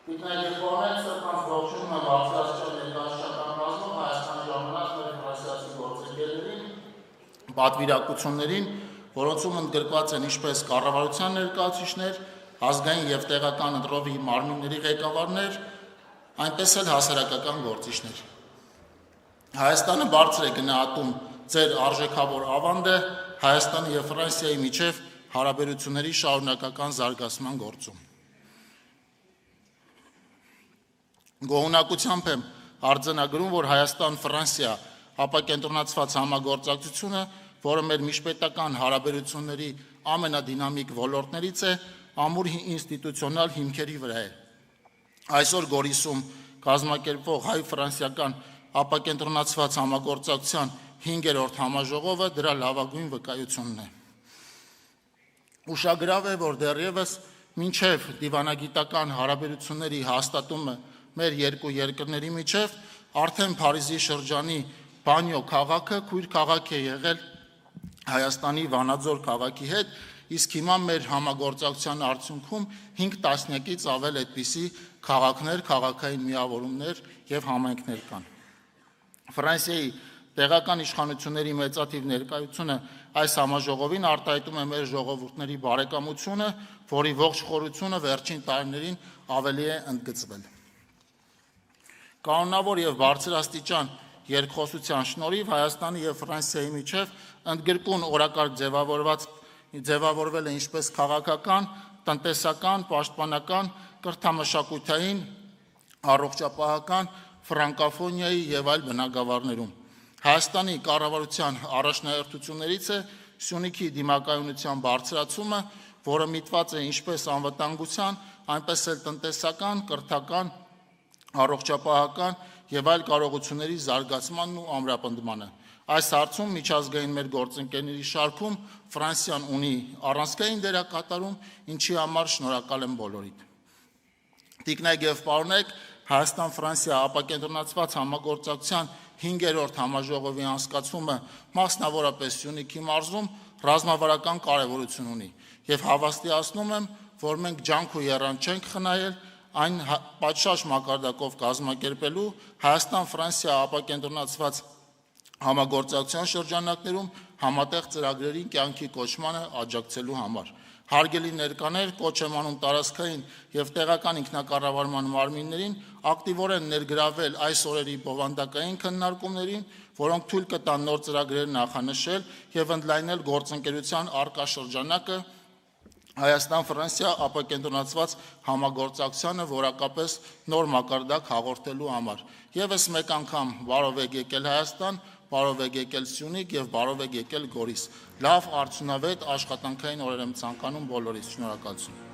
Տիկնագիրքորներ սրտանց ողջունում եմ բարձրացիոն ներկայացչական կազմով Հայաստանի ժամանակ մեր ֆրանսիացի գործընկերներին, պատվիրակություններին, որոնցում ընդգրկված են ինչպես կառավարության ներկայացուցիչներ, ազգային եւ տեղական ընտրովի մարմինների ղեկավարներ, այնպես էլ հասարակական գործիչներ։ Հայաստանը բարձր է գնահատում ձեր արժեքավոր ավանդը Հայաստանի եւ Ֆրանսիայի միջև հարաբերությունների շարունակական զարգացման գործում։ Գոհունակությամբ եմ արձանագրում, որ Հայաստան-Ֆրանսիա ապակենտրոնացված համագործակցությունը, որը մեր միջպետական հարաբերությունների ամենադինամիկ ոլորտներից է, ամուր ինստիտուցիոնալ հիմքերի վրա է։ Այսօր Գորիսում կազմակերպվող հայ-ֆրանսիական ապակենտրոնացված համագործակցության 5-րդ համաժողովը դրա լավագույն վկայությունն է։ Ուշագրավ է, որ դեռևս մինչև դիվանագիտական հարաբերությունների հաստատումը մեր երկու երկրների միջև արդեն Փարիզի շրջանի Բանյո քաղաքը քույր քաղաք է եղել Հայաստանի Վանաձոր քաղաքի հետ, իսկ հիմա մեր համագործակցության արդյունքում 5 տասնյակից ավել այդպիսի քաղաքներ, քաղաքային միավորումներ եւ համայնքներ կան։ Ֆրանսիայի տեղական իշխանությունների մեծաթիվ ներկայությունը այս համաժողովին արտահայտում է մեր ժողովուրդների բարեկամությունը, որի ողջ խորությունը վերջին տարիներին ավելի է ընդգծվել։ Կանոնավոր եւ բարձրաստիճան երկխոսության շնորհիվ Հայաստանի եւ Ֆրանսիայի միջև ընդգրկուն օրակարգ ձևավորվել է ինչպես քաղաքական, տնտեսական, պաշտպանական, կրթամշակութային, առողջապահական, ֆրանկոֆոնիայի եւ այլ բնագավառներում։ Հայաստանի կառավարության առաջնահերթություններից է Սյունիքի դիմակայունության բարձրացումը, որը միտված է ինչպես անվտանգության, այնպես էլ տնտեսական, կրթական, առողջապահական եւ այլ կարողությունների զարգացմանն ու ամրապնդմանը։ Այս հարցում միջազգային մեր գործընկերների շարքում Ֆրանսիան ունի առանցքային դերակատարում, ինչի համար շնորհակալ եմ բոլորիդ։ Տիկնայք եւ պարոնայք, Հայաստան-Ֆրանսիա ապակենտրոնացված համագործակցության 5-րդ համաժողովի անցկացումը մասնավորապես Սյունիքի մարզում ռազմավարական կարևորություն ունի եւ հավաստիացնում եմ, որ մենք ջանք ու եռանդ չենք խնայել այն պատշաճ մակարդակով կազմակերպելու Հայաստան-Ֆրանսիա ապակենտրոնացված համագործակցության շրջանակներում համատեղ ծրագրերի կյանքի կոչմանը աջակցելու համար։ Հարգելի ներկաներ, կոչ եմ անում տարածքային եւ տեղական ինքնակառավարման մարմիններին ակտիվորեն ներգրավել այս օրերի բովանդակային քննարկումներին, որոնք թույլ կտան նոր ծրագրեր նախանշել եւ ընդլայնել գործընկերության առկա շրջանակը Հայաստան-Ֆրանսիա ապակենտրոնացված համագործակցությանը որակապես նոր մակարդակ հաղորդելու համար։ Եվս մեկ անգամ բարով եք եկել Հայաստան, բարով եք եկել Սյունիք եւ բարով եք եկել Գորիս։ Լավ արդյունավետ աշխատանքային օրեր եմ ցանկանում բոլորիս։ Շնորհակալություն։